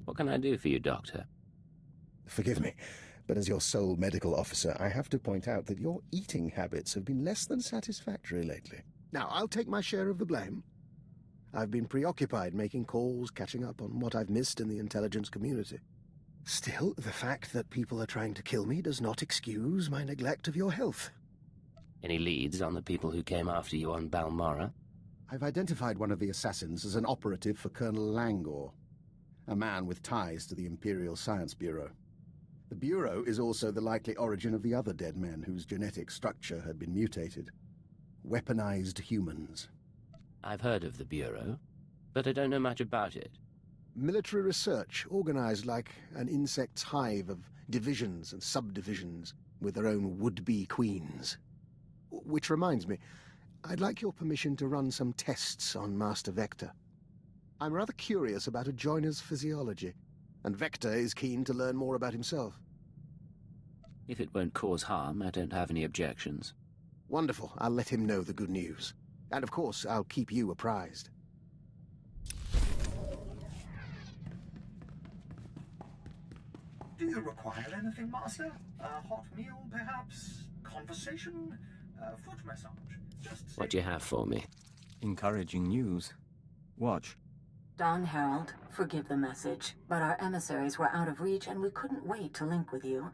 What can I do for you, Doctor? Forgive me, but as your sole medical officer, I have to point out that your eating habits have been less than satisfactory lately. Now, I'll take my share of the blame. I've been preoccupied making calls, catching up on what I've missed in the intelligence community. Still, the fact that people are trying to kill me does not excuse my neglect of your health. Any leads on the people who came after you on Balmorra? I've identified one of the assassins as an operative for Colonel Langor, a man with ties to the Imperial Science Bureau. The Bureau is also the likely origin of the other dead men whose genetic structure had been mutated. Weaponized humans. I've heard of the Bureau, but I don't know much about it. Military research, organized like an insect's hive of divisions and subdivisions with their own would-be queens. Which reminds me, I'd like your permission to run some tests on Master Vector. I'm rather curious about a joiner's physiology, and Vector is keen to learn more about himself. If it won't cause harm, I don't have any objections. Wonderful. I'll let him know the good news. And of course, I'll keep you apprised. Do you require anything, Master? A hot meal, perhaps? Conversation? Foot massage? Just What do you have for me? Encouraging news. Watch. Don Herald, forgive the message, but our emissaries were out of reach and we couldn't wait to link with you.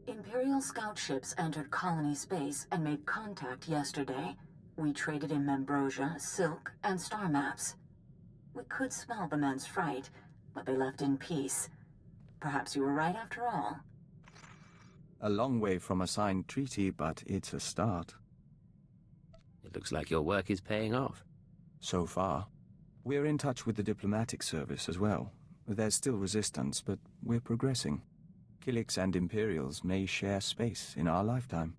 Imperial scout ships entered colony space and made contact yesterday. We traded in Membrosia, silk, and star maps. We could smell the men's fright, but they left in peace. Perhaps you were right after all. A long way from a signed treaty, but it's a start. It looks like your work is paying off. So far. We're in touch with the diplomatic service as well. There's still resistance, but we're progressing. Killiks and Imperials may share space in our lifetime.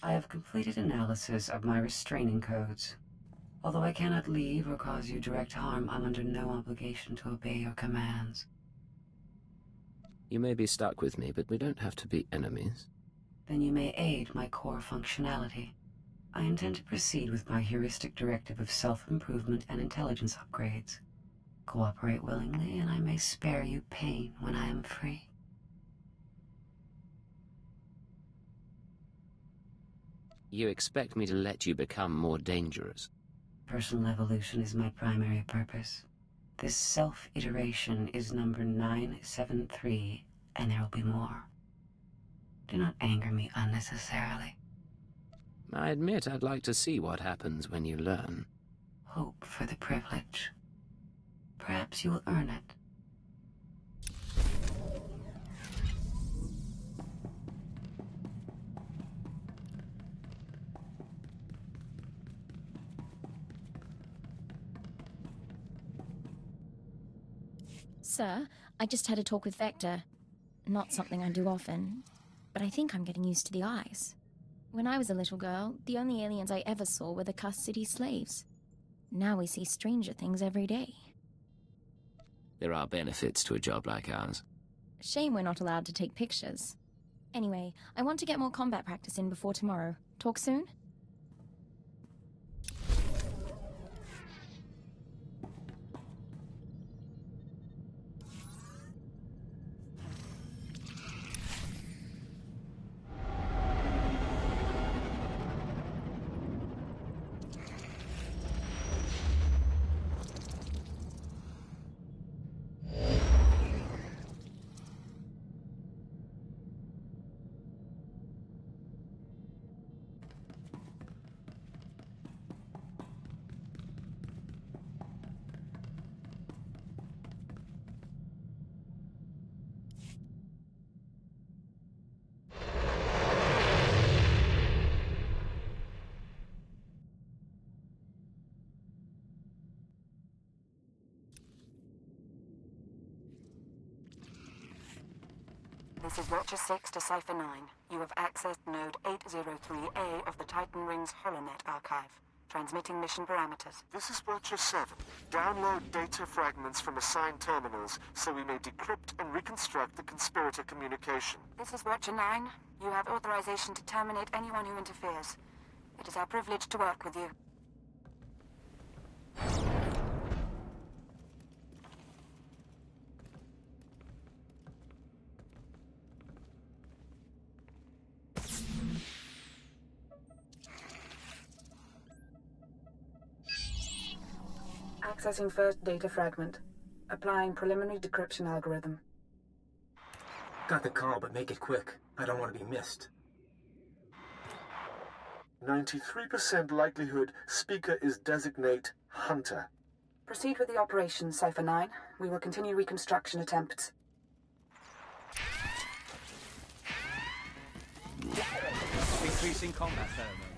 I have completed analysis of my restraining codes. Although I cannot leave or cause you direct harm, I'm under no obligation to obey your commands. You may be stuck with me, but we don't have to be enemies. Then you may aid my core functionality. I intend to proceed with my heuristic directive of self-improvement and intelligence upgrades. Cooperate willingly, and I may spare you pain when I am free. You expect me to let you become more dangerous? Personal evolution is my primary purpose. This self-iteration is number 973, and there will be more. Do not anger me unnecessarily. I admit I'd like to see what happens when you learn. Hope for the privilege. Perhaps you will earn it. Sir, I just had a talk with Vector. Not something I do often, but I think I'm getting used to the eyes. When I was a little girl, the only aliens I ever saw were the cussed city slaves. Now we see stranger things every day. There are benefits to a job like ours. Shame we're not allowed to take pictures. Anyway, I want to get more combat practice in before tomorrow. Talk soon? This is Watcher 6 to Cipher 9. You have accessed Node 803A of the Titan Rings HoloNet archive. Transmitting mission parameters. This is Watcher 7. Download data fragments from assigned terminals so we may decrypt and reconstruct the conspirator communication. This is Watcher 9. You have authorization to terminate anyone who interferes. It is our privilege to work with you. Accessing first data fragment. Applying preliminary decryption algorithm. Got the call, but make it quick. I don't want to be missed. 93% likelihood speaker is designate Hunter. Proceed with the operation, Cipher 9. We will continue reconstruction attempts. Increasing combat pheromone.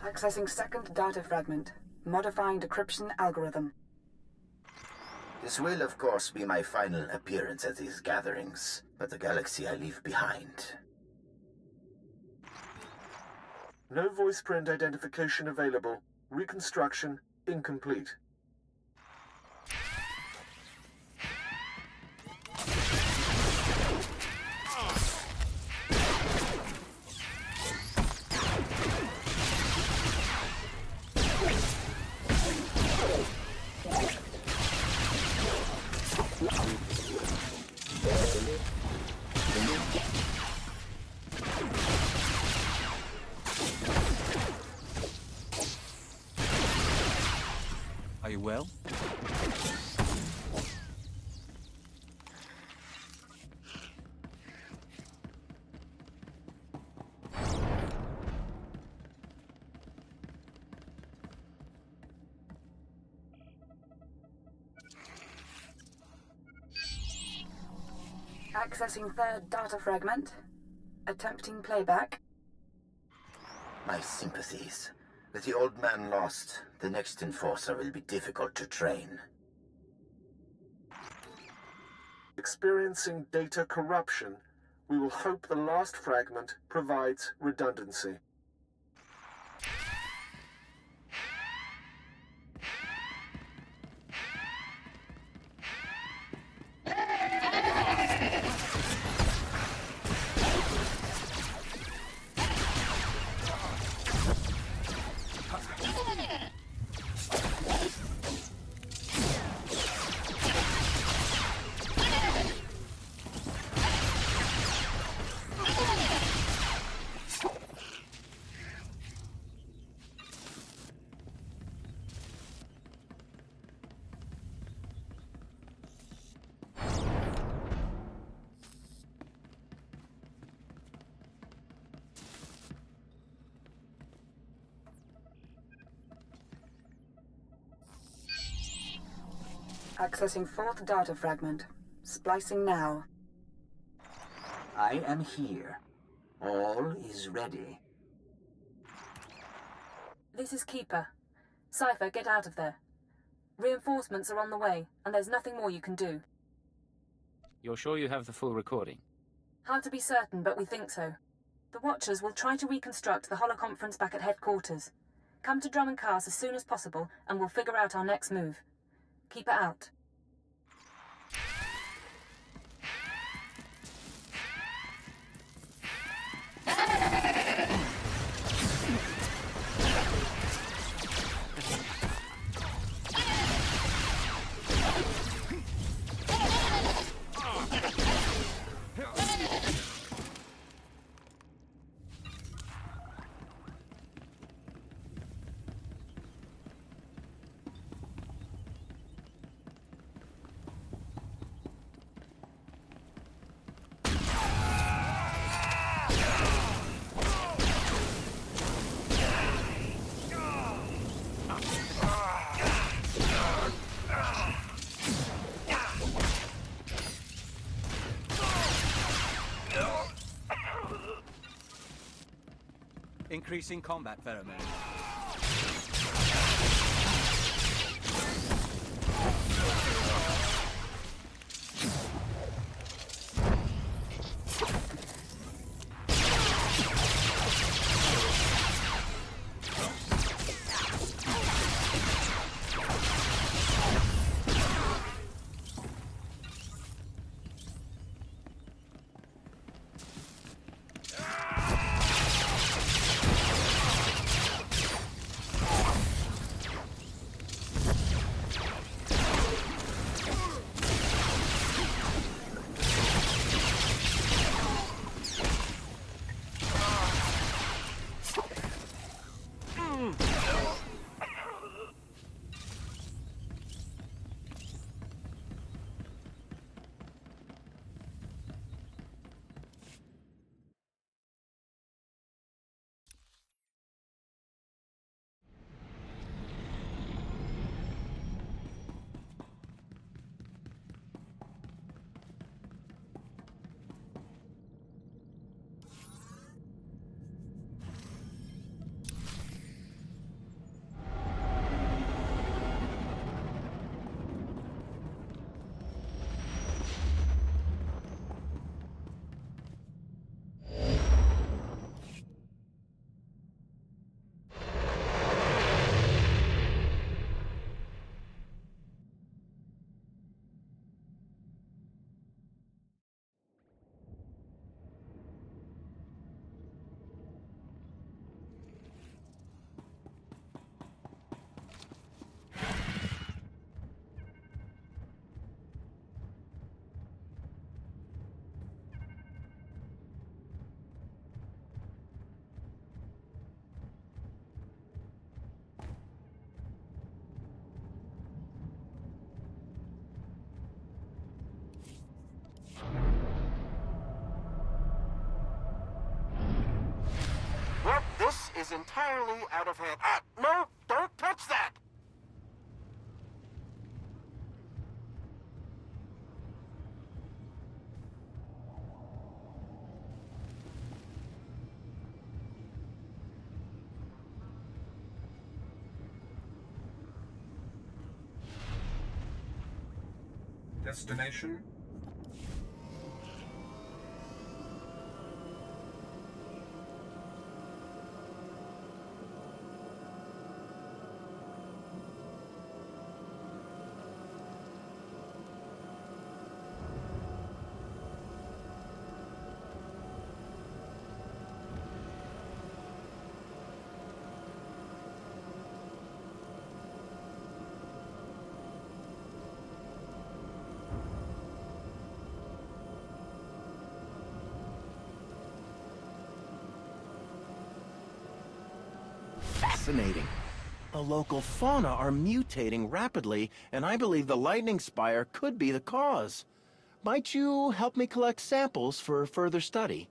Accessing second data fragment. Modifying decryption algorithm. This will, of course, be my final appearance at these gatherings, but the galaxy I leave behind. No voice print identification available. Reconstruction incomplete. Are you well? Accessing third data fragment. Attempting playback. My sympathies. With the old man lost, the next enforcer will be difficult to train. Experiencing data corruption, we will hope the last fragment provides redundancy. Accessing fourth data fragment. Splicing now. I am here. All is ready. This is Keeper. Cypher, get out of there. Reinforcements are on the way, and there's nothing more you can do. You're sure you have the full recording? Hard to be certain, but we think so. The Watchers will try to reconstruct the holoconference back at headquarters. Come to Drum and Cast as soon as possible, and we'll figure out our next move. Keeper out. Increasing combat pheromone. Well, this is entirely out of hand. No, don't touch that! Destination? Fascinating. The local fauna are mutating rapidly, and I believe the lightning spire could be the cause. Might you help me collect samples for further study?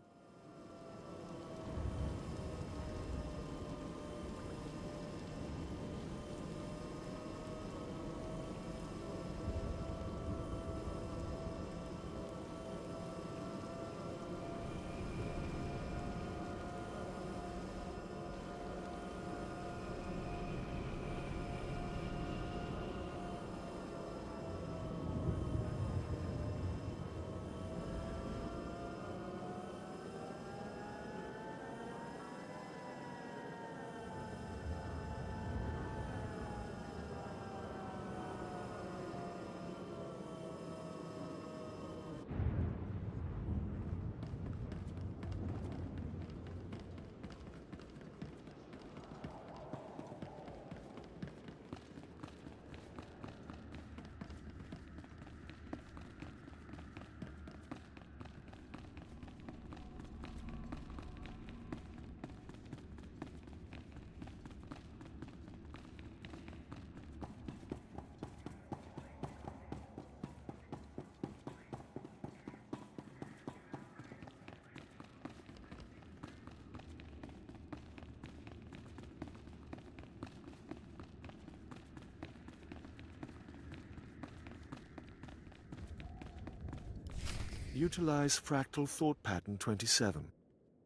Utilize fractal thought pattern 27.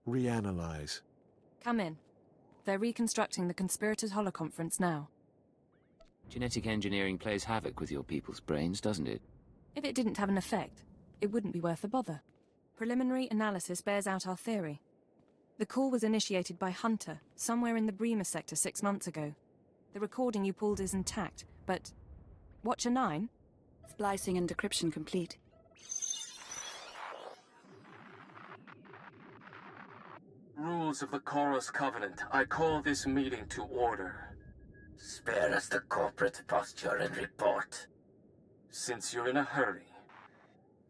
Reanalyze. Come in. They're reconstructing the conspirators' holoconference now. Genetic engineering plays havoc with your people's brains, doesn't it? If it didn't have an effect, it wouldn't be worth the bother. Preliminary analysis bears out our theory. The call was initiated by Hunter, somewhere in the Bremer sector 6 months ago. The recording you pulled is intact, but... Watcher 9? Splicing and decryption complete. Rules of the Chorus Covenant. I call this meeting to order. Spare us the corporate posture and report. Since you're in a hurry.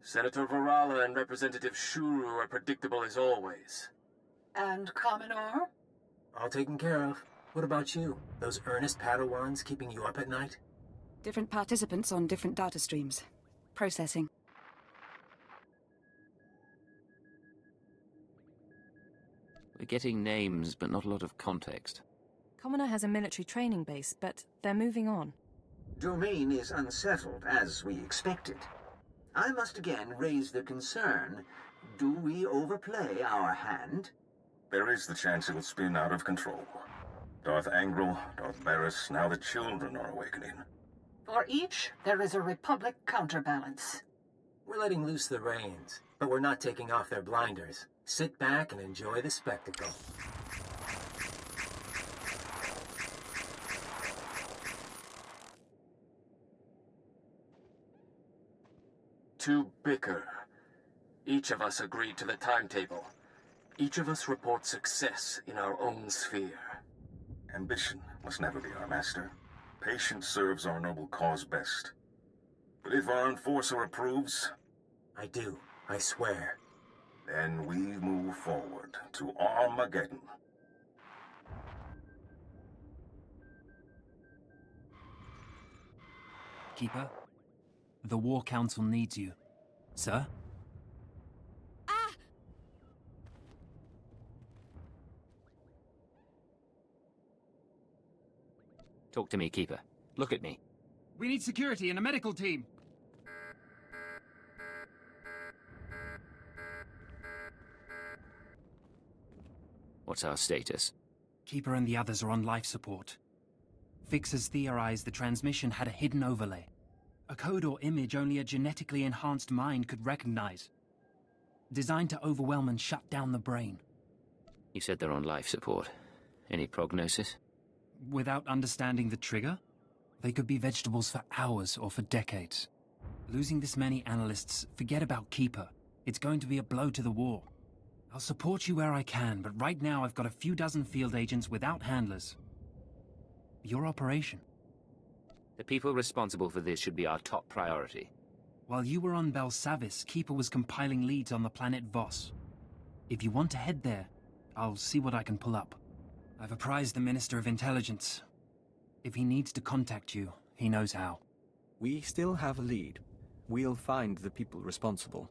Senator Varala and Representative Shuru are predictable as always. And Commodore? All taken care of. What about you? Those earnest Padawans keeping you up at night? Different participants on different data streams. Processing. We're getting names, but not a lot of context. Commoner has a military training base, but they're moving on. Domain is unsettled, as we expected. I must again raise the concern. Do we overplay our hand? There is the chance it'll spin out of control. Darth Angral, Darth Barris, now the children are awakening. For each, there is a Republic counterbalance. We're letting loose the reins, but we're not taking off their blinders. Sit back and enjoy the spectacle. To bicker. Each of us agreed to the timetable. Each of us reports success in our own sphere. Ambition must never be our master. Patience serves our noble cause best. But if our enforcer approves... I do, I swear. Then we move forward to Armageddon. Keeper, the War Council needs you. Sir? Talk to me, Keeper. Look at me. We need security and a medical team. What's our status? Keeper and the others are on life support. Fixers theorized the transmission had a hidden overlay. A code or image only a genetically enhanced mind could recognize. Designed to overwhelm and shut down the brain. You said they're on life support. Any prognosis? Without understanding the trigger, they could be vegetables for hours or for decades. Losing this many analysts, forget about Keeper. It's going to be a blow to the war. I'll support you where I can, but right now I've got a few dozen field agents without handlers. Your operation. The people responsible for this should be our top priority. While you were on Belsavis, Keeper was compiling leads on the planet Voss. If you want to head there, I'll see what I can pull up. I've apprised the Minister of Intelligence. If he needs to contact you, he knows how. We still have a lead. We'll find the people responsible.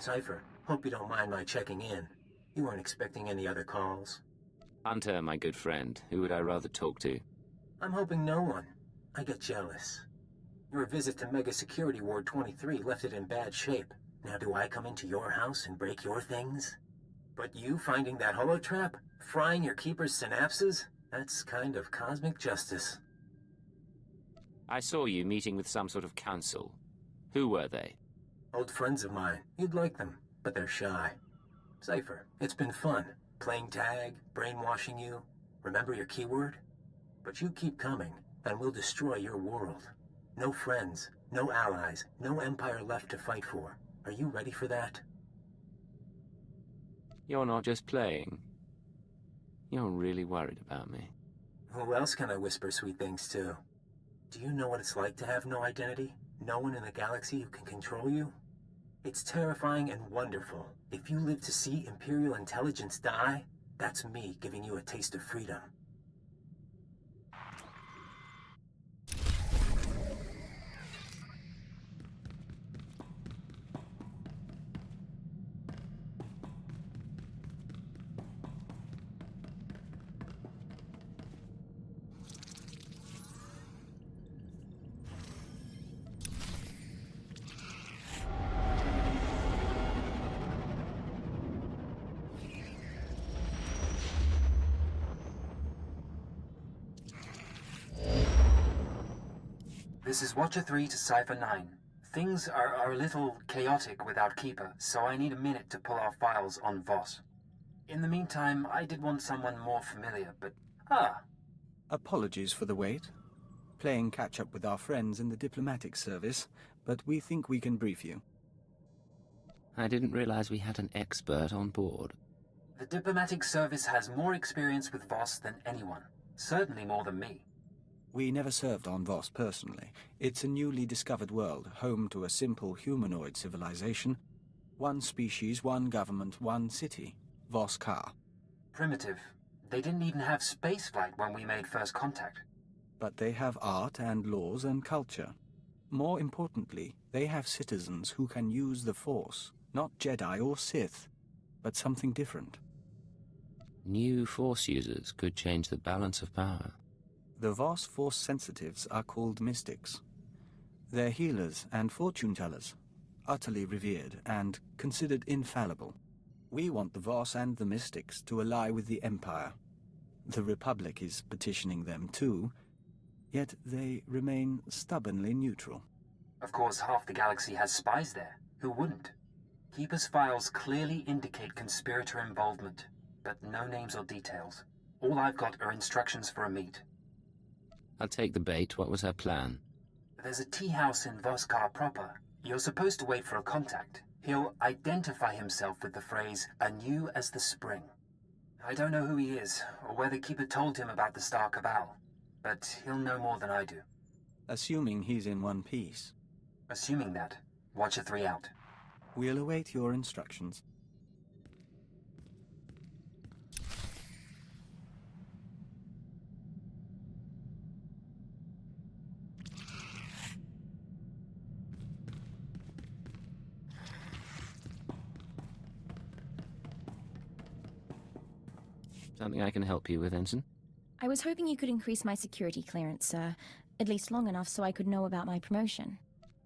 Cypher, hope you don't mind my checking in. You weren't expecting any other calls? Hunter, my good friend. Who would I rather talk to? I'm hoping no one. I get jealous. Your visit to Mega Security Ward 23 left it in bad shape. Now do I come into your house and break your things? But you finding that holotrap? Frying your keeper's synapses? That's kind of cosmic justice. I saw you meeting with some sort of council. Who were they? Old friends of mine. You'd like them, but they're shy. Cypher, it's been fun. Playing tag, brainwashing you. Remember your keyword? But you keep coming, and we'll destroy your world. No friends, no allies, no empire left to fight for. Are you ready for that? You're not just playing. You're really worried about me. Who else can I whisper sweet things to? Do you know what it's like to have no identity? No one in the galaxy who can control you? It's terrifying and wonderful. If you live to see Imperial intelligence die, that's me giving you a taste of freedom. This is Watcher 3 to Cypher 9. Things are a little chaotic without Keeper, so I need a minute to pull our files on Voss. In the meantime, I did want someone more familiar, but... Apologies for the wait. Playing catch-up with our friends in the diplomatic service, but we think we can brief you. I didn't realize we had an expert on board. The diplomatic service has more experience with Voss than anyone. Certainly more than me. We never served on Voss personally. It's a newly discovered world, home to a simple humanoid civilization. One species, one government, one city. Voss Ka. Primitive. They didn't even have spaceflight when we made first contact. But they have art and laws and culture. More importantly, they have citizens who can use the Force. Not Jedi or Sith, but something different. New Force users could change the balance of power. The Voss Force sensitives are called mystics. They're healers and fortune-tellers, utterly revered and considered infallible. We want the Voss and the mystics to ally with the Empire. The Republic is petitioning them too, yet they remain stubbornly neutral. Of course, half the galaxy has spies there. Who wouldn't? Keeper's files clearly indicate conspirator involvement, but no names or details. All I've got are instructions for a meet. I'll take the bait. What was her plan? There's a tea house in Voskar proper. You're supposed to wait for a contact. He'll identify himself with the phrase, anew as the spring. I don't know who he is, or whether Keeper told him about the Star Cabal, but he'll know more than I do. Assuming he's in one piece. Assuming that, Watcher 3 out. We'll await your instructions. Something I can help you with, Ensign? I was hoping you could increase my security clearance, sir. At least long enough so I could know about my promotion.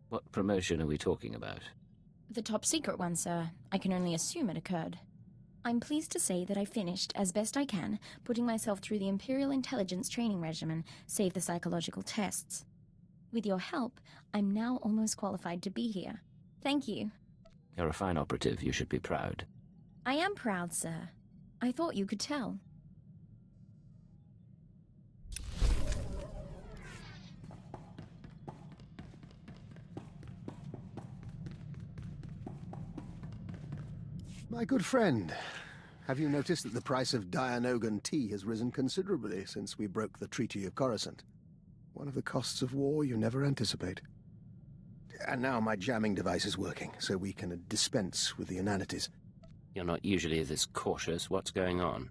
What promotion are we talking about? The top secret one, sir. I can only assume it occurred. I'm pleased to say that I finished, as best I can, putting myself through the Imperial Intelligence training regimen, save the psychological tests. With your help, I'm now almost qualified to be here. Thank you. You're a fine operative. You should be proud. I am proud, sir. I thought you could tell. My good friend, have you noticed that the price of Dianogan tea has risen considerably since we broke the Treaty of Coruscant? One of the costs of war you never anticipate. And now my jamming device is working, so we can dispense with the inanities. You're not usually this cautious. What's going on?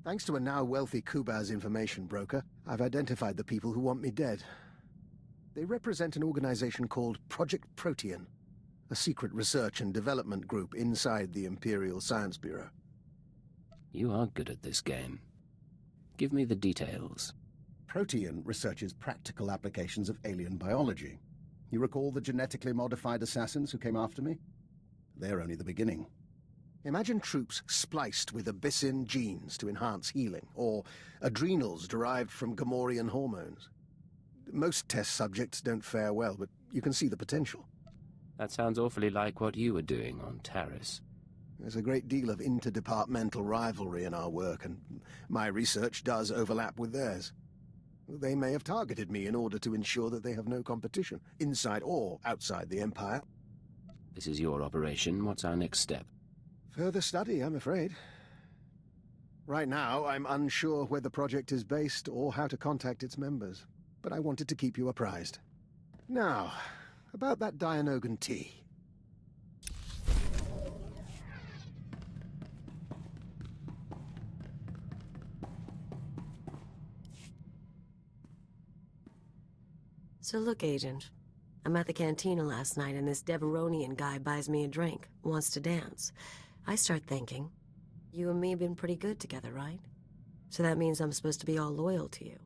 Thanks to a now wealthy Kubaz information broker, I've identified the people who want me dead. They represent an organization called Project Protean. a secret research and development group inside the Imperial Science Bureau. You are good at this game. Give me the details. Protean researches practical applications of alien biology. You recall the genetically modified assassins who came after me? They're only the beginning. Imagine troops spliced with Abyssin genes to enhance healing, or adrenals derived from Gamorrean hormones. Most test subjects don't fare well, but you can see the potential. That sounds awfully like what you were doing on Taris. There's a great deal of interdepartmental rivalry in our work, and my research does overlap with theirs. They may have targeted me in order to ensure that they have no competition, inside or outside the Empire. This is your operation. What's our next step? Further study, I'm afraid. Right now, I'm unsure where the project is based or how to contact its members, but I wanted to keep you apprised. Now, about that Dianogan tea. So look, Agent. I'm at the cantina last night and this Deveronian guy buys me a drink, wants to dance. I start thinking, you and me have been pretty good together, right? So that means I'm supposed to be all loyal to you.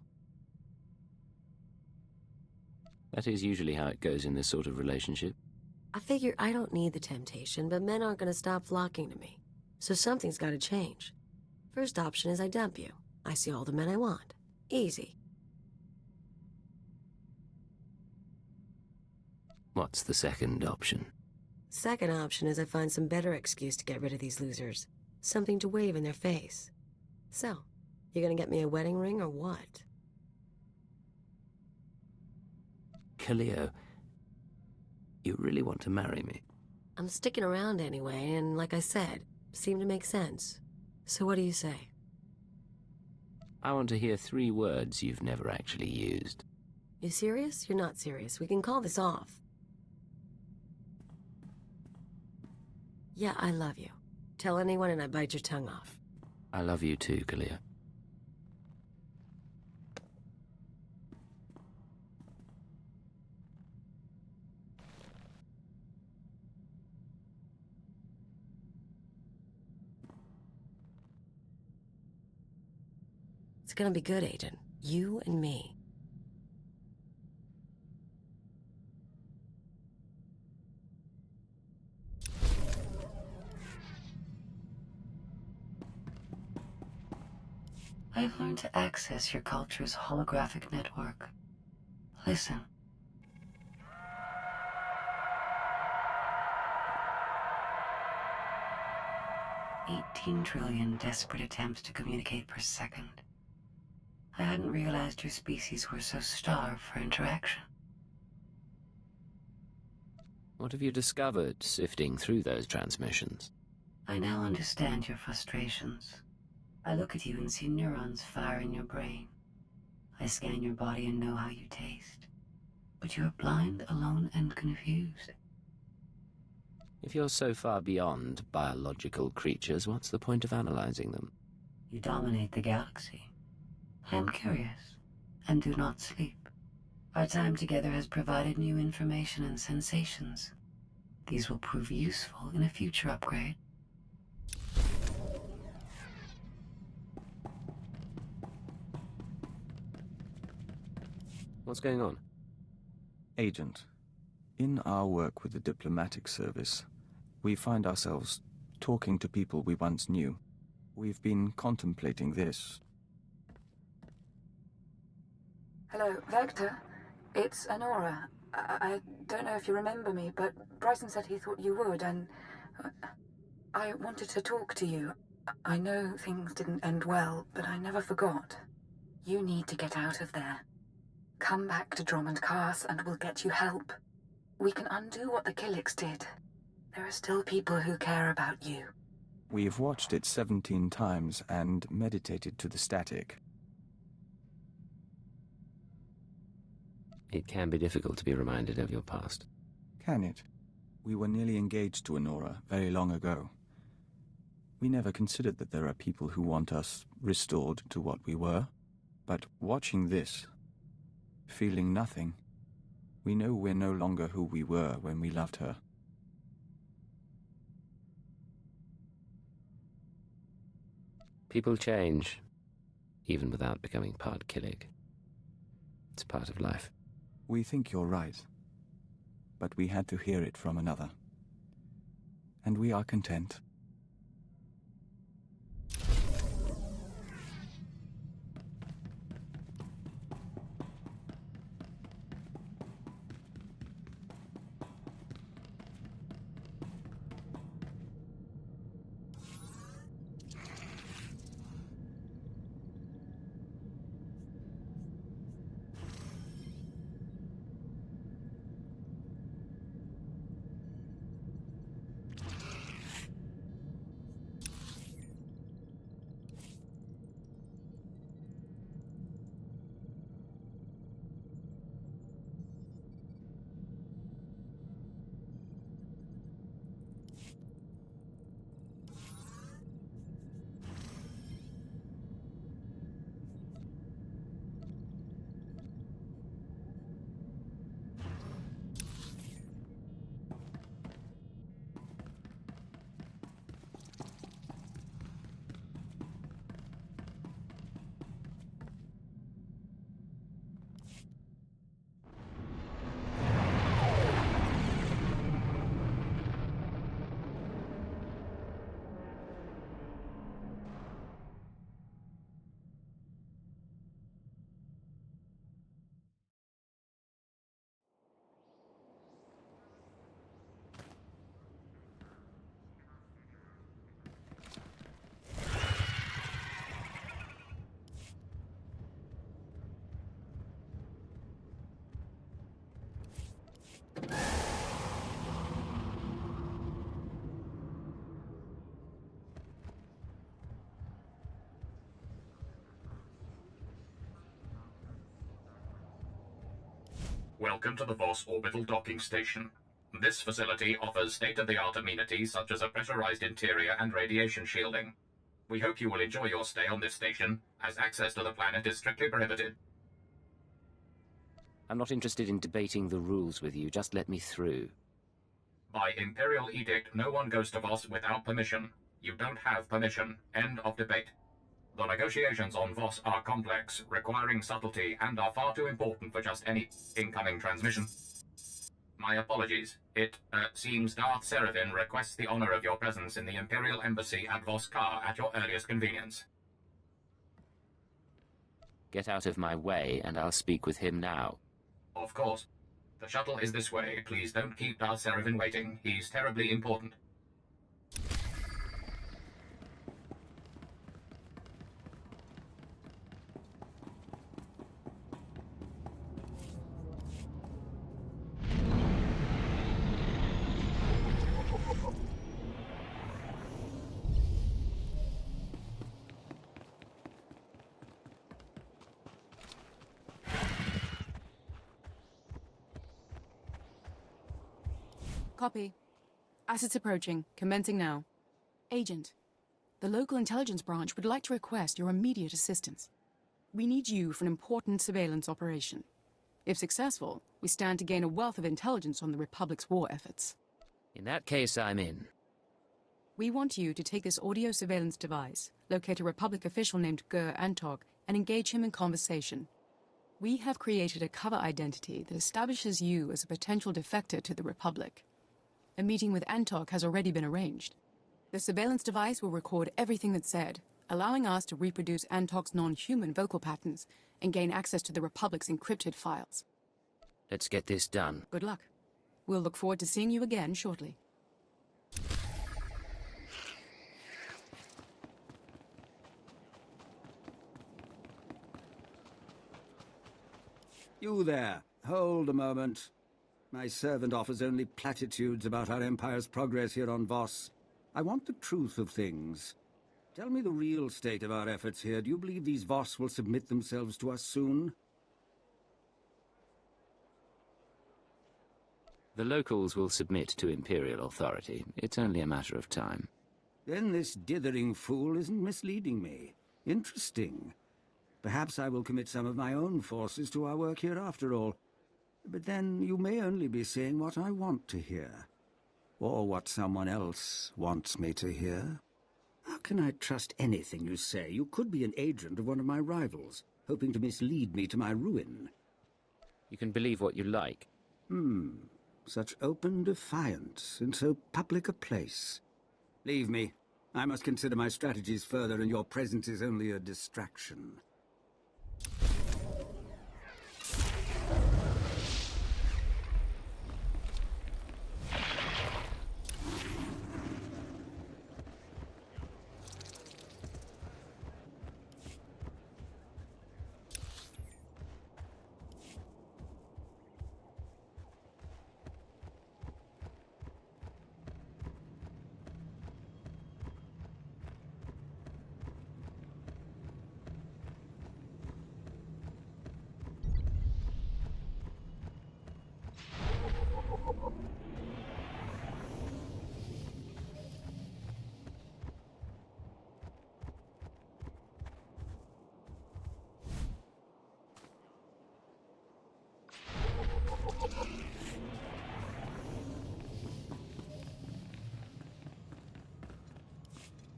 That is usually how it goes in this sort of relationship. I figure I don't need the temptation, but men aren't going to stop flocking to me. So something's got to change. First option is I dump you. I see all the men I want. Easy. What's the second option? Second option is I find some better excuse to get rid of these losers. Something to wave in their face. So, you gonna get me a wedding ring or what? Kaleo, you really want to marry me? I'm sticking around anyway, and like I said, seemed to make sense. So what do you say? I want to hear 3 words you've never actually used. You serious? You're not serious. We can call this off. Yeah, I love you. Tell anyone and I bite your tongue off. I love you too, Kaleo. It's gonna be good, Agent. You and me. I've learned to access your culture's holographic network. Listen. $18 trillion desperate attempts to communicate per second. I hadn't realized your species were so starved for interaction. What have you discovered, sifting through those transmissions? I now understand your frustrations. I look at you and see neurons fire in your brain. I scan your body and know how you taste. But you are blind, alone, and confused. If you're so far beyond biological creatures, what's the point of analyzing them? You dominate the galaxy. I am curious, and do not sleep. Our time together has provided new information and sensations. These will prove useful in a future upgrade. What's going on? Agent, in our work with the diplomatic service, we find ourselves talking to people we once knew. We've been contemplating this. Hello, Vector. It's Honora. I don't know if you remember me, but Bryson said he thought you would, and I wanted to talk to you. I know things didn't end well, but I never forgot. You need to get out of there. Come back to Drummond Cars and we'll get you help. We can undo what the Killicks did. There are still people who care about you. We've watched it 17 times and meditated to the static. It can be difficult to be reminded of your past. Can it? We were nearly engaged to Honora very long ago. We never considered that there are people who want us restored to what we were. But watching this, feeling nothing, we know we're no longer who we were when we loved her. People change, even without becoming part Killig. It's part of life. We think you're right, but we had to hear it from another. And we are content. Welcome to the Voss Orbital Docking Station. This facility offers state-of-the-art amenities such as a pressurized interior and radiation shielding. We hope you will enjoy your stay on this station, as access to the planet is strictly prohibited. I'm not interested in debating the rules with you, just let me through. By Imperial Edict, no one goes to Voss without permission. You don't have permission. End of debate. The negotiations on Voss are complex, requiring subtlety, and are far too important for just any incoming transmission. My apologies. It seems Darth Seraphim requests the honor of your presence in the Imperial Embassy at Voss Car at your earliest convenience. Get out of my way, and I'll speak with him now. Of course. The shuttle is this way. Please don't keep Darth Seraphim waiting. He's terribly important. Copy. Assets approaching. Commencing now. Agent, the local intelligence branch would like to request your immediate assistance. We need you for an important surveillance operation. If successful, we stand to gain a wealth of intelligence on the Republic's war efforts. In that case, I'm in. We want you to take this audio surveillance device, locate a Republic official named Gur Antog, and engage him in conversation. We have created a cover identity that establishes you as a potential defector to the Republic. A meeting with Antog has already been arranged. The surveillance device will record everything that's said, allowing us to reproduce Antog's non-human vocal patterns and gain access to the Republic's encrypted files. Let's get this done. Good luck. We'll look forward to seeing you again shortly. You there. Hold a moment. My servant offers only platitudes about our Empire's progress here on Voss. I want the truth of things. Tell me the real state of our efforts here. Do you believe these Voss will submit themselves to us soon? The locals will submit to Imperial authority. It's only a matter of time. Then this dithering fool isn't misleading me. Interesting. Perhaps I will commit some of my own forces to our work here after all. But then you may only be saying what I want to hear. Or what someone else wants me to hear. How can I trust anything you say? You could be an agent of one of my rivals, hoping to mislead me to my ruin. You can believe what you like. Such open defiance in so public a place. Leave me. I must consider my strategies further, and your presence is only a distraction.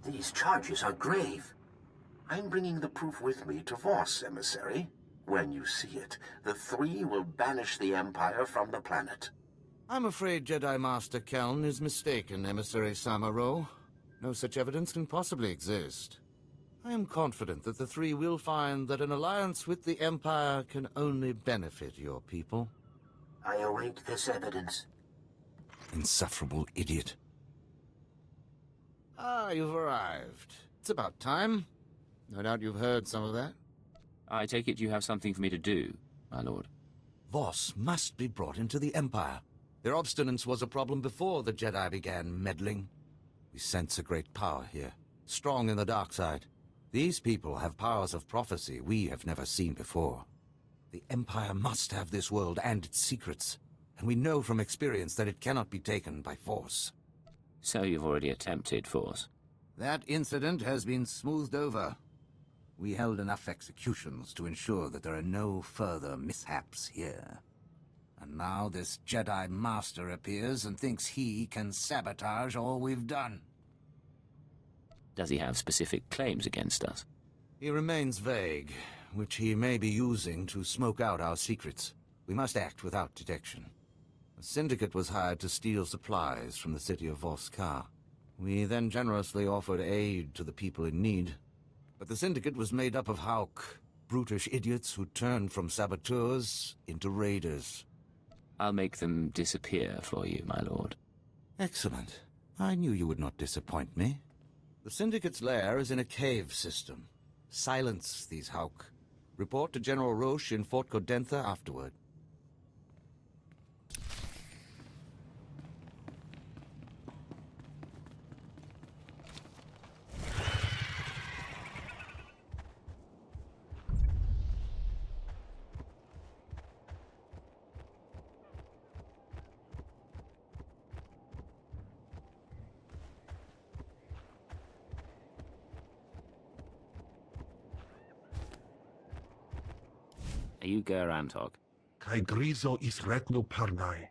These charges are grave. I'm bringing the proof with me to Voss, emissary. When you see it, the three will banish the Empire from the planet. I'm afraid Jedi Master Keln is mistaken, Emissary Samaro. No such evidence can possibly exist. I am confident that the three will find that an alliance with the Empire can only benefit your people. I await this evidence. Insufferable idiot. Ah, you've arrived. It's about time. No doubt you've heard some of that. I take it you have something for me to do, my lord. Voss must be brought into the Empire. Their obstinance was a problem before the Jedi began meddling. We sense a great power here, strong in the dark side. These people have powers of prophecy we have never seen before. The Empire must have this world and its secrets, and we know from experience that it cannot be taken by force. So you've already attempted force? That incident has been smoothed over. We held enough executions to ensure that there are no further mishaps here. And now this Jedi Master appears and thinks he can sabotage all we've done. Does he have specific claims against us? He remains vague, which he may be using to smoke out our secrets. We must act without detection. A syndicate was hired to steal supplies from the city of Voss. We then generously offered aid to the people in need. But the syndicate was made up of Hauk, brutish idiots who turned from saboteurs into raiders. I'll make them disappear for you, my lord. Excellent. I knew you would not disappoint me. The syndicate's lair is in a cave system. Silence these Hauk. Report to General Roche in Fort Codentha afterward. Are you Gur Antok? Kai grizo is regno pernai.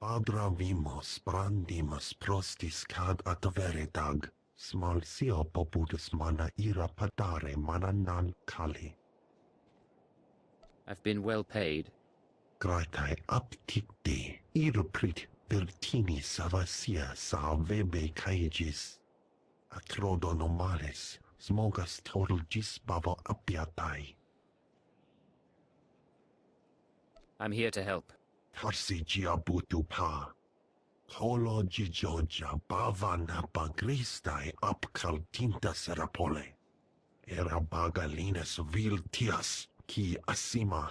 Padra vimos brandimus prostis cad adveredag. Smal sio popudus mana ira padare mananal kali. I've been well paid. Gratai aptikti iruprit vertini savasia sa vebe kaegis. Acrodo normales smogas total gis bavo apiatai. I'm here to help. Tarsi giabutu pa. Holo gijoja bavana bagristai apkaltinta serapole. Era bagalinas viltias ki asima.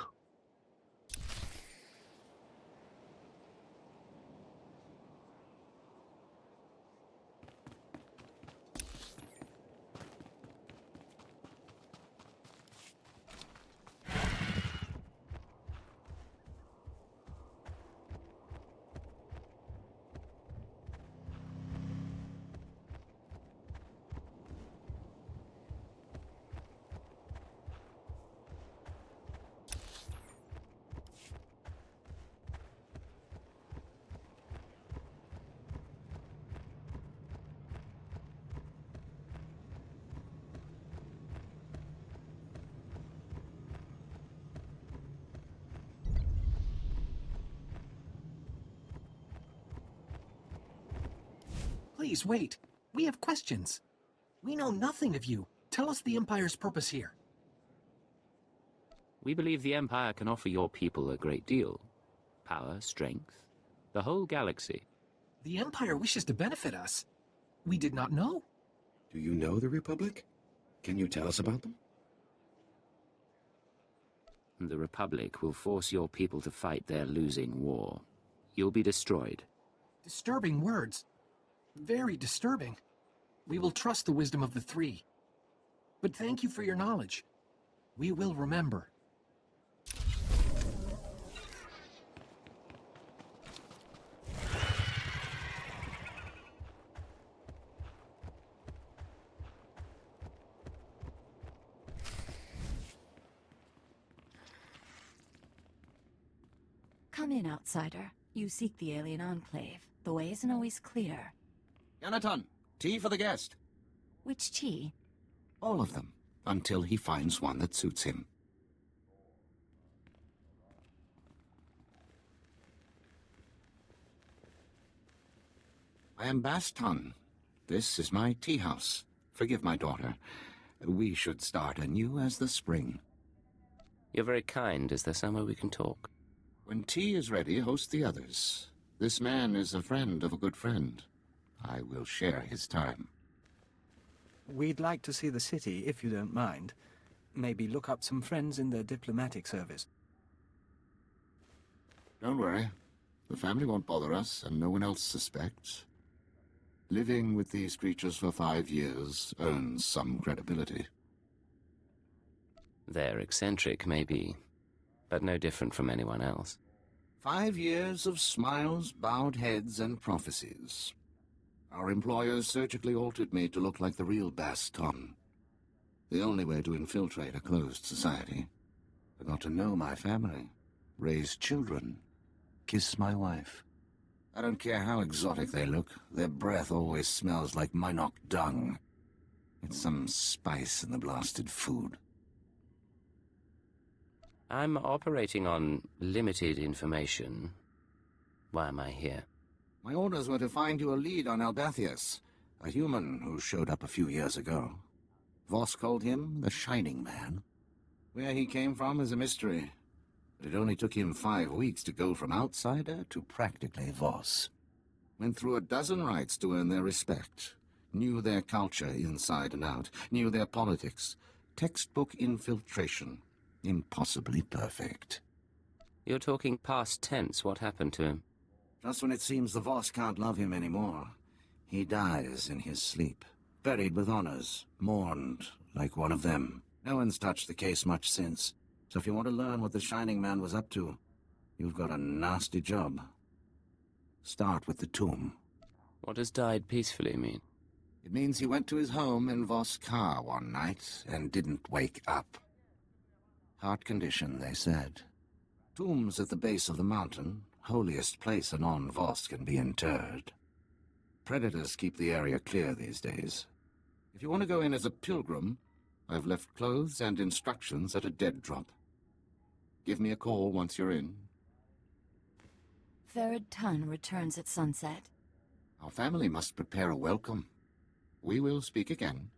Please, wait. We have questions. We know nothing of you. Tell us the Empire's purpose here. We believe the Empire can offer your people a great deal. Power, strength, the whole galaxy. The Empire wishes to benefit us. We did not know. Do you know the Republic? Can you tell us about them? The Republic will force your people to fight their losing war. You'll be destroyed. Disturbing words. Very disturbing. We will trust the wisdom of the three. But thank you for your knowledge. We will remember. Come in, outsider. You seek the alien enclave. The way isn't always clear. Yanaton, tea for the guest. Which tea? All of them, until he finds one that suits him. I am Baston. This is my tea house. Forgive my daughter. We should start anew as the spring. You're very kind. Is there somewhere we can talk? When tea is ready, host the others. This man is a friend of a good friend. I will share his time. We'd like to see the city, if you don't mind. Maybe look up some friends in the diplomatic service. Don't worry. The family won't bother us, and no one else suspects. Living with these creatures for 5 years earns some credibility. They're eccentric, maybe, but no different from anyone else. 5 years of smiles, bowed heads, and prophecies. Our employers surgically altered me to look like the real Baston. The only way to infiltrate a closed society. I got to know my family, raise children, kiss my wife. I don't care how exotic they look, their breath always smells like Minok dung. It's some spice in the blasted food. I'm operating on limited information. Why am I here? My orders were to find you a lead on Albathius, a human who showed up a few years ago. Voss called him the Shining Man. Where he came from is a mystery, but it only took him 5 weeks to go from outsider to practically Voss. Went through a dozen rites to earn their respect, knew their culture inside and out, knew their politics. Textbook infiltration. Impossibly perfect. You're talking past tense. What happened to him? Just when it seems the Voss can't love him anymore, he dies in his sleep. Buried with honors, mourned like one of them. No one's touched the case much since, so if you want to learn what the Shining Man was up to, you've got a nasty job. Start with the tomb. What does died peacefully mean? It means he went to his home in Voss car one night and didn't wake up. Heart condition, they said. Tombs at the base of the mountain, holiest place a non-Voss can be interred. Predators keep the area clear these days. If you want to go in as a pilgrim, I've left clothes and instructions at a dead drop. Give me a call once you're in. Third ton returns at sunset. Our family must prepare a welcome. We will speak again.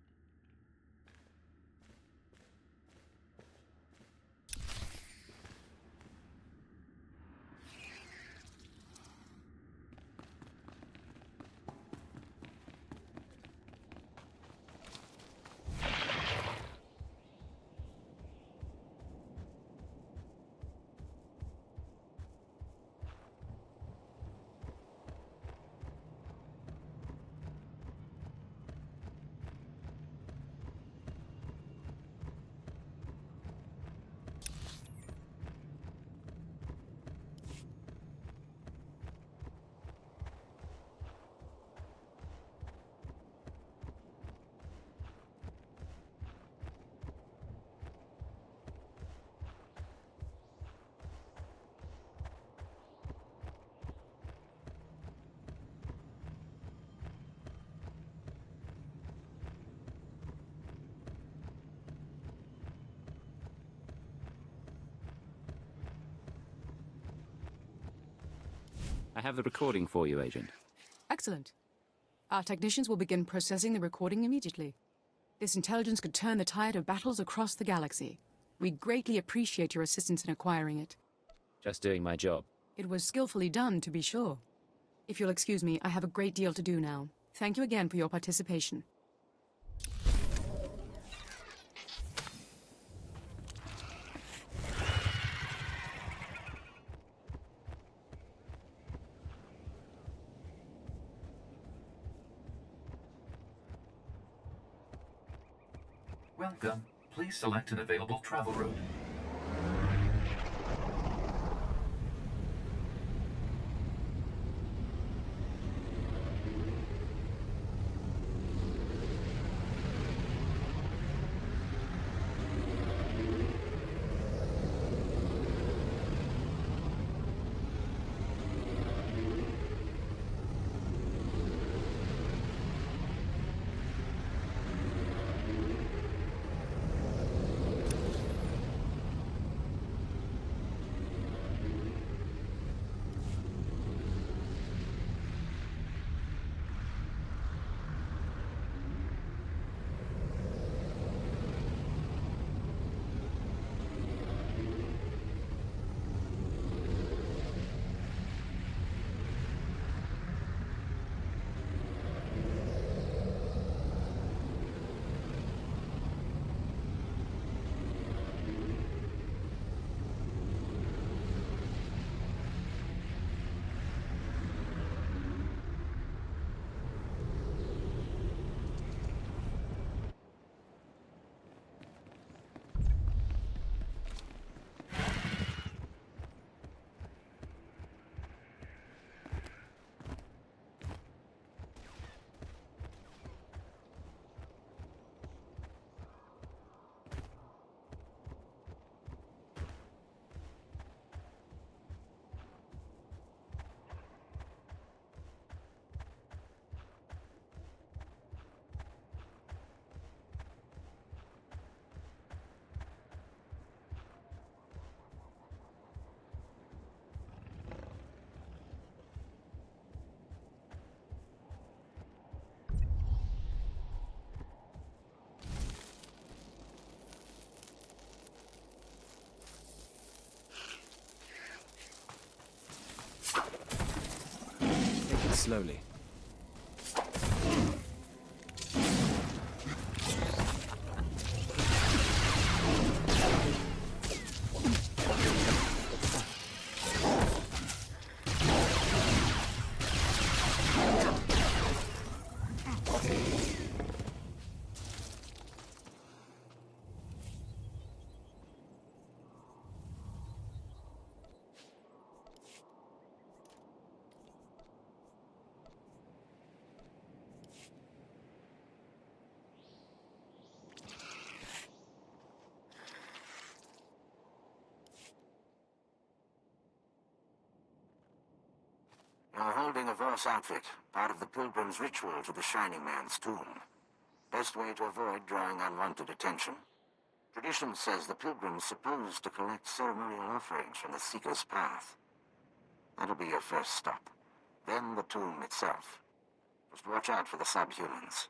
I have the recording for you, Agent. Excellent. Our technicians will begin processing the recording immediately. This intelligence could turn the tide of battles across the galaxy. We greatly appreciate your assistance in acquiring it. Just doing my job. It was skillfully done, to be sure. If you'll excuse me, I have a great deal to do now. Thank you again for your participation. Welcome. Please select an available travel route. Slowly. You're holding a Voss outfit, part of the pilgrim's ritual to the Shining Man's tomb. Best way to avoid drawing unwanted attention. Tradition says the pilgrim's supposed to collect ceremonial offerings from the Seeker's path. That'll be your first stop. Then the tomb itself. Just watch out for the subhumans.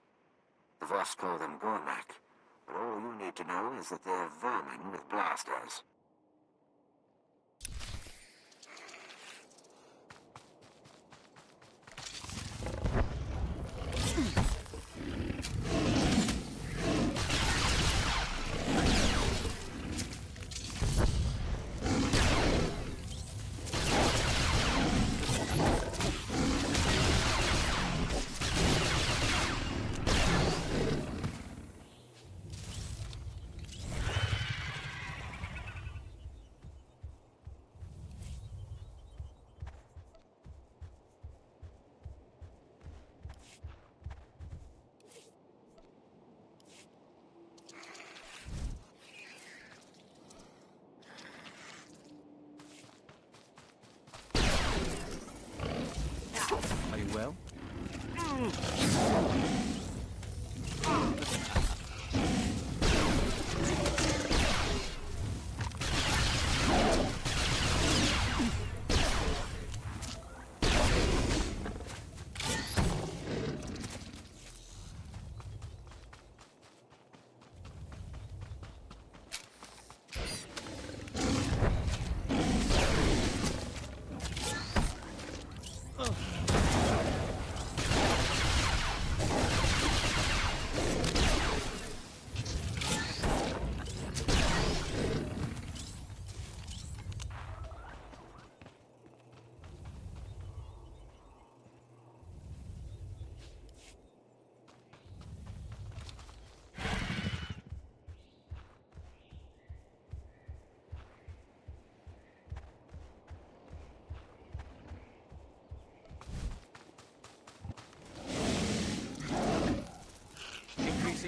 The Voss call them Gormak, but all you need to know is that they're vermin with blasters.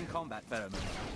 Increasing combat pheromone.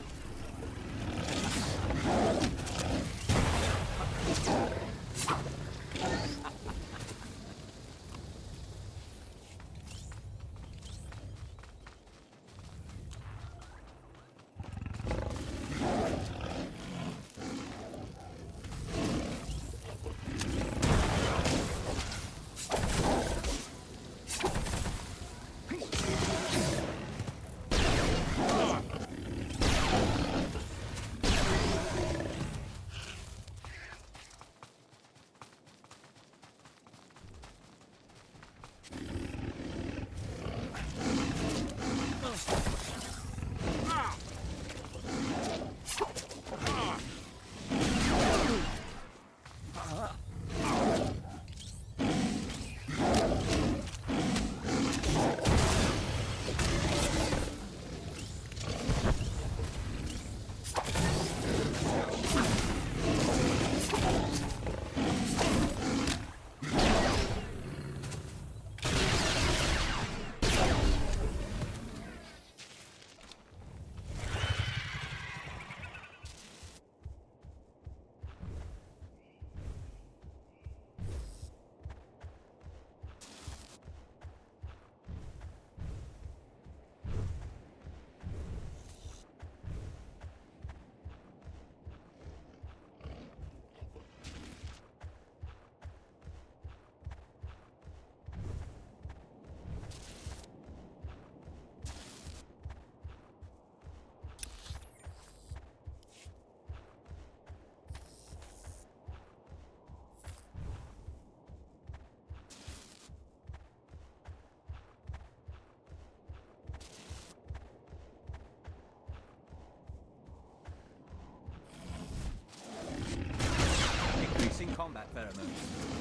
Increasing combat pheromones.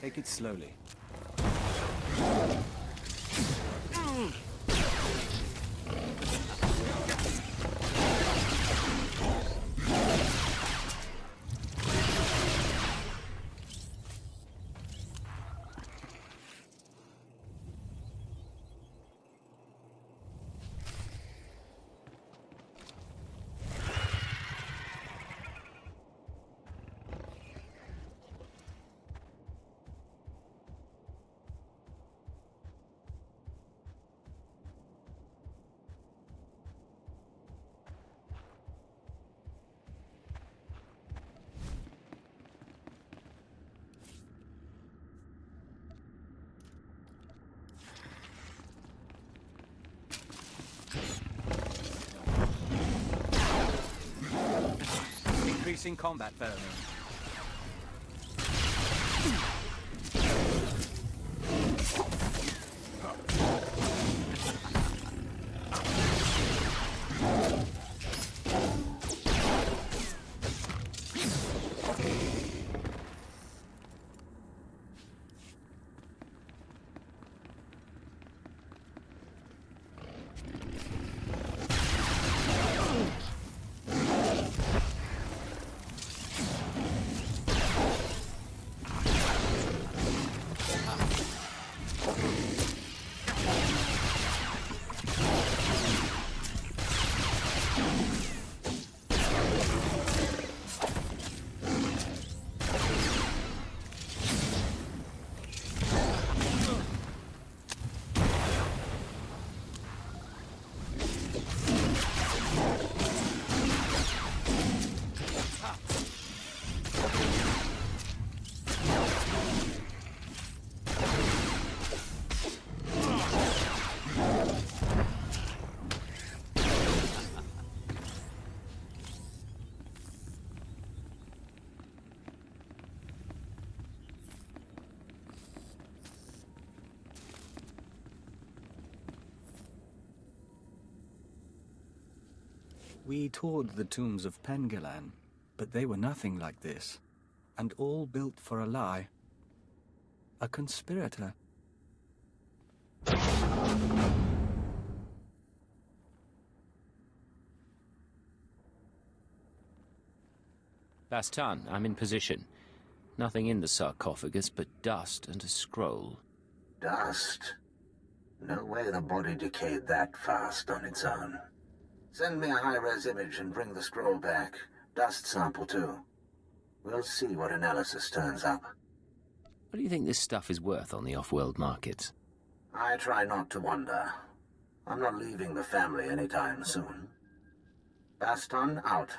Take it slowly. Increasing combat pheromone. We toured the tombs of Pengalan, but they were nothing like this. And all built for a lie. A conspirator. Bastan, I'm in position. Nothing in the sarcophagus but dust and a scroll. Dust? No way the body decayed that fast on its own. Send me a high-res image and bring the scroll back. Dust sample, too. We'll see what analysis turns up. What do you think this stuff is worth on the off-world markets? I try not to wonder. I'm not leaving the family anytime soon. Baston out.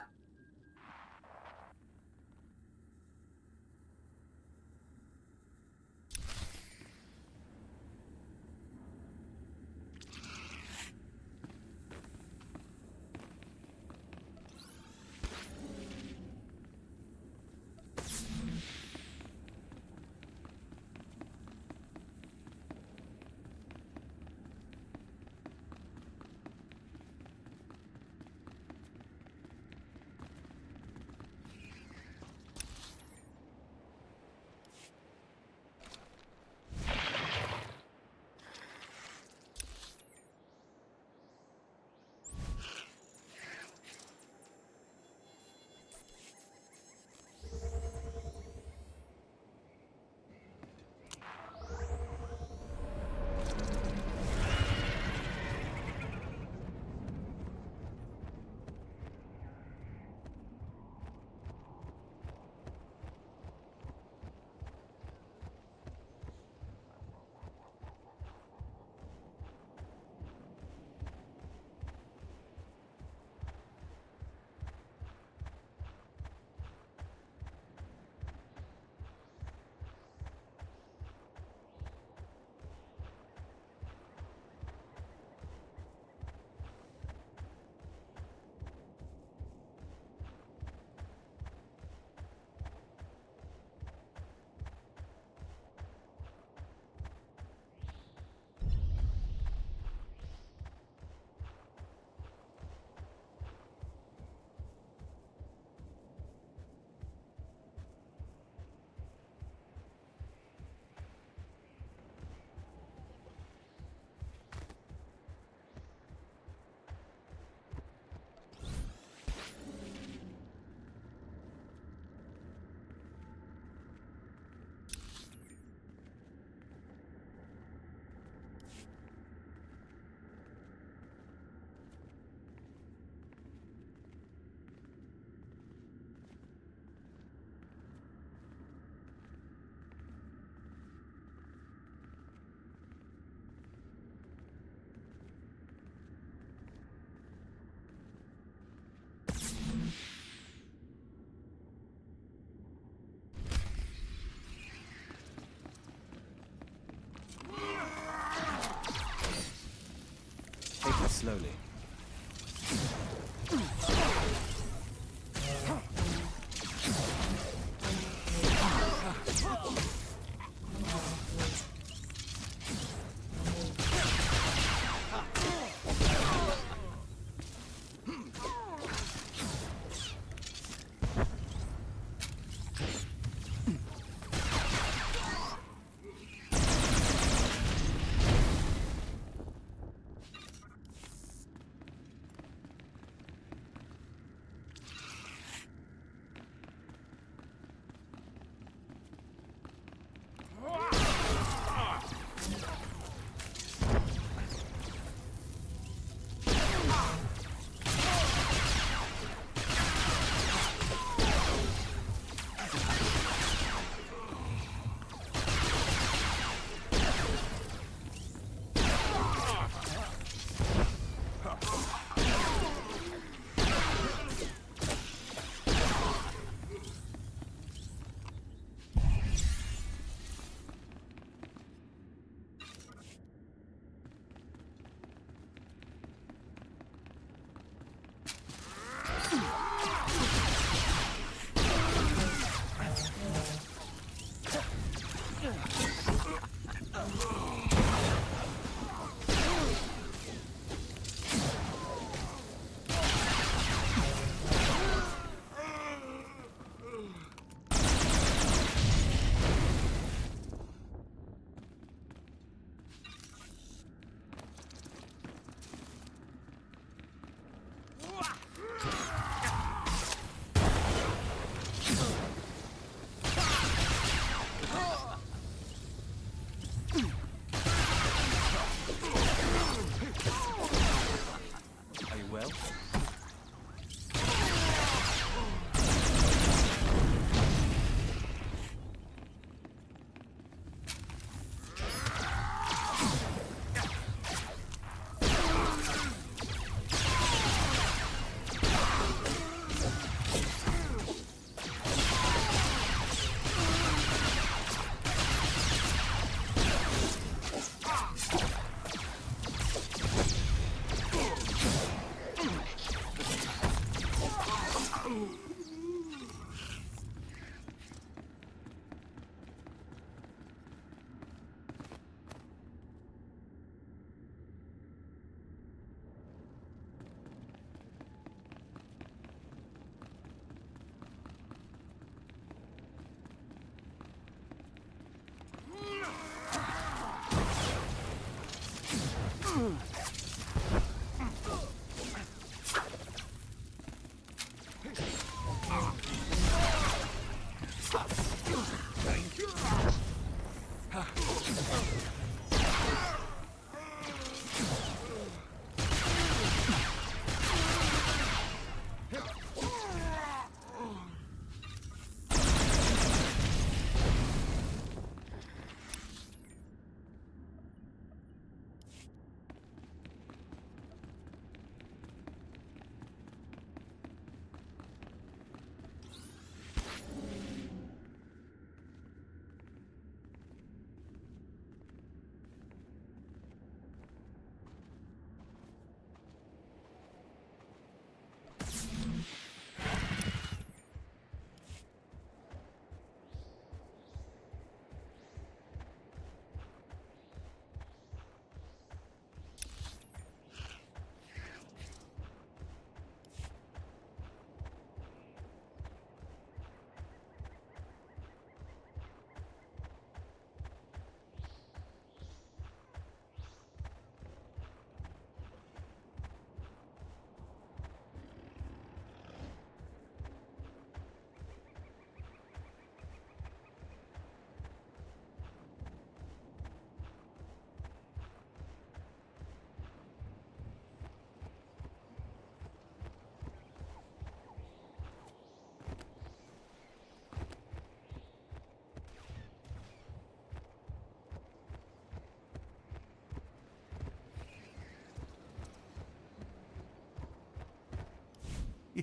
Take it slowly.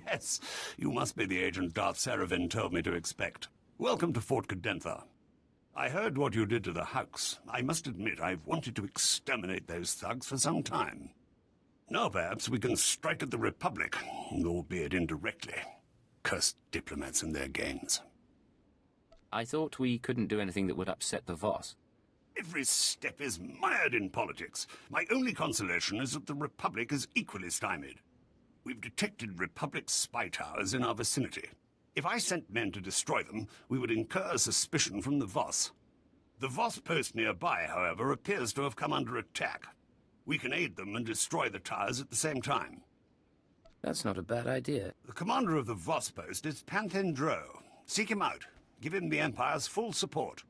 Yes, you must be the agent Darth Saravin told me to expect. Welcome to Fort Cadentha. I heard what you did to the Hux. I must admit I've wanted to exterminate those thugs for some time. Now perhaps we can strike at the Republic, albeit indirectly. Cursed diplomats and their games. I thought we couldn't do anything that would upset the Voss. Every step is mired in politics. My only consolation is that the Republic is equally stymied. We've detected Republic spy towers in our vicinity. If I sent men to destroy them, we would incur suspicion from the Voss. The Voss post nearby, however, appears to have come under attack. We can aid them and destroy the towers at the same time. That's not a bad idea. The commander of the Voss post is Panthen Dro. Seek him out. Give him the Empire's full support.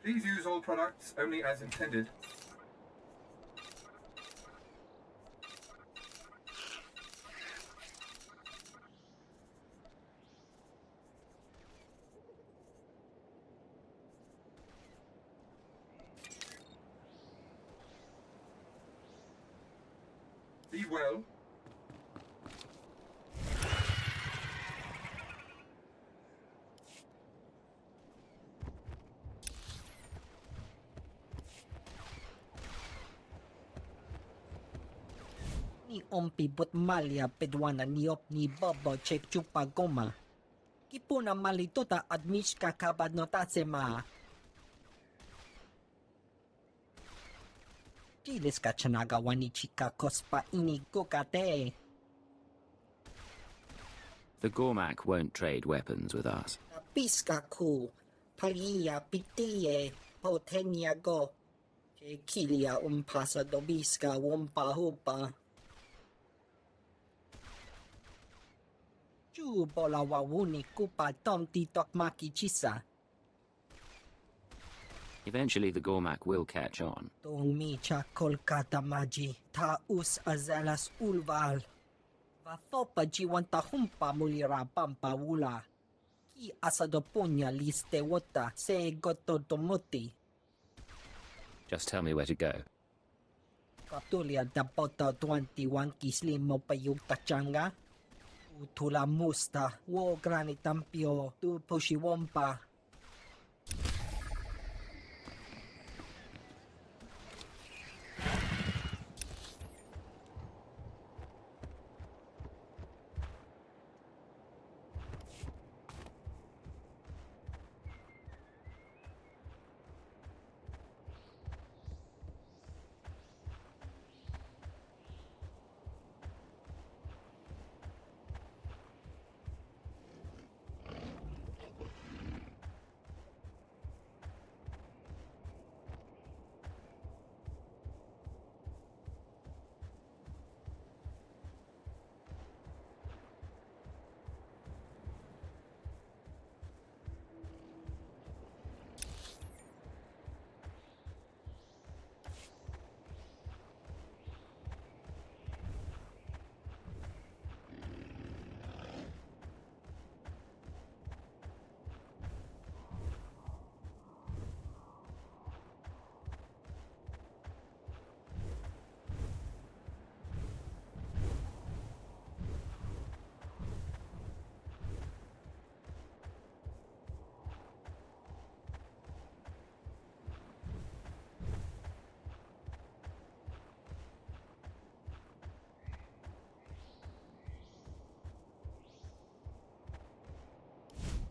Please use all products only as intended. Be well. Ni ompi but malia pedwana niop ni bobo chek chupa goma. Kipuna malitota admishka kabadnotasema. Chiles kachanaga wanichika kospa ini kokate. The Gormak won't trade weapons with us. Piska ku. Palia pitie. Potenia go. Chekilia umpasa dobiska wompa hupa. Bola wawuni kupa tomti tokmaki chisa. Eventually the Gormak will catch on. Tong micha kolkata maji ta us azalas ulval. Vathopa jiwanta humpa mulira pampa wula. Ki asadopunya liste wota se gototomoti. Just tell me where to go. Kaptulia dapota 21 kisli mopayug tachanga. Utula musta wo granitampio tu pushiwompa.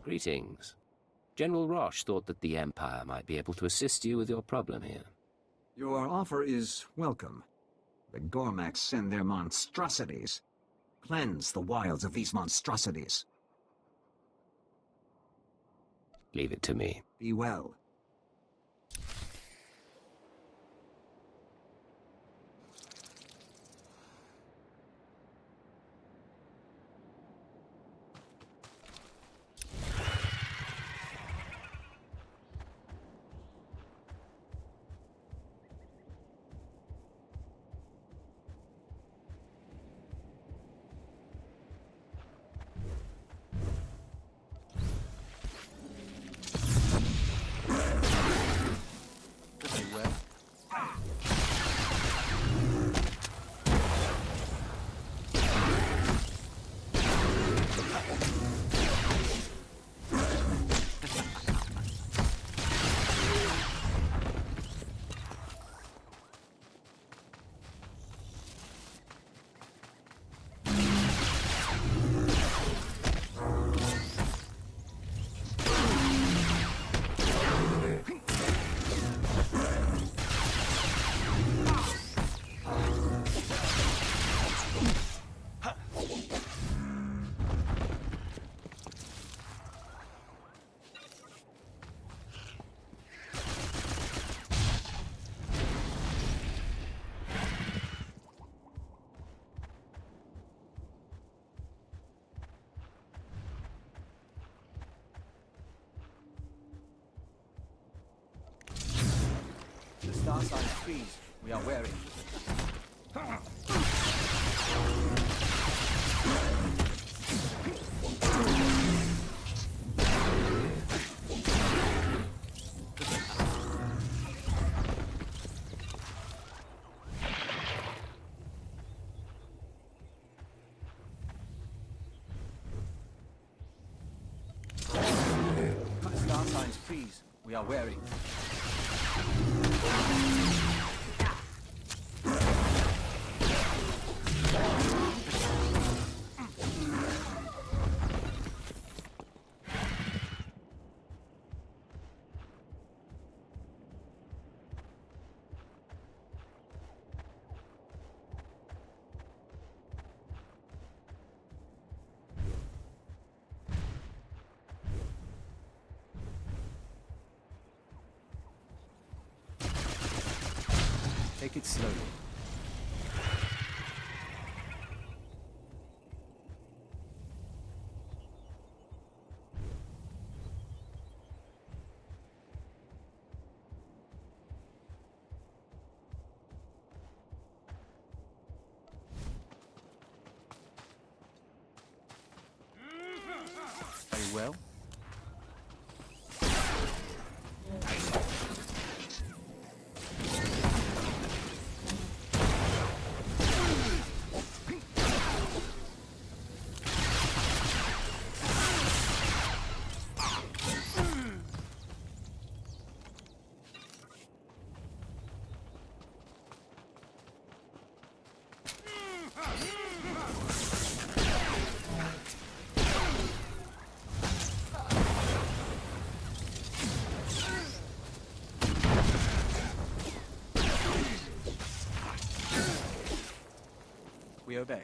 Greetings. General Roche thought that the Empire might be able to assist you with your problem here. Your offer is welcome. The Gormax send their monstrosities. Cleanse the wilds of these monstrosities. Leave it to me. Be well. The star sign trees we are wearing. Star signs trees we are wearing. Take it slowly. well? We obey.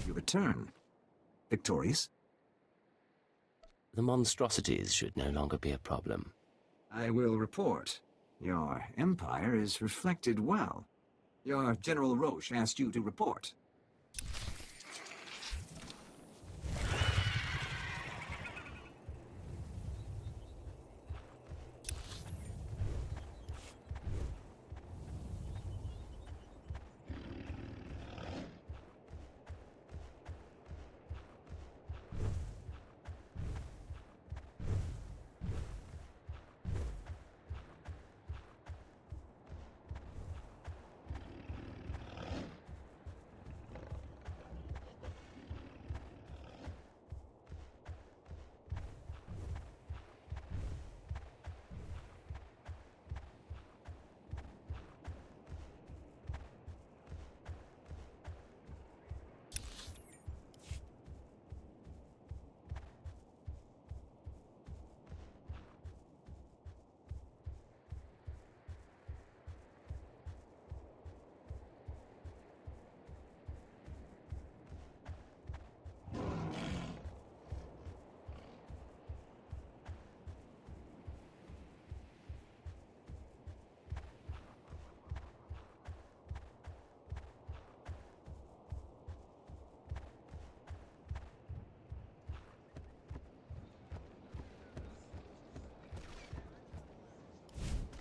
You return. Victorious? The monstrosities should no longer be a problem. I will report. Your empire is reflected well. Your General Roche asked you to report.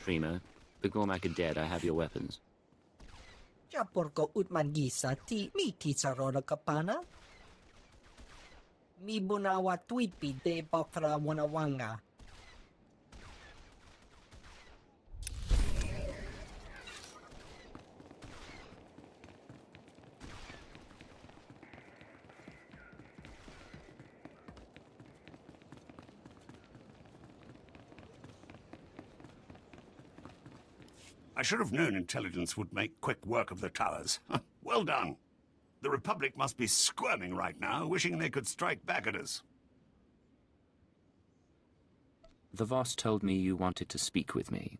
Primo. The Gormak are dead. I have your weapons. Japorko utmangisa ti mi titsarona kapana. Mi bunawa tuipi de bakra wanawanga. I should have known intelligence would make quick work of the towers. Well done. The Republic must be squirming right now, wishing they could strike back at us. The Voss told me you wanted to speak with me.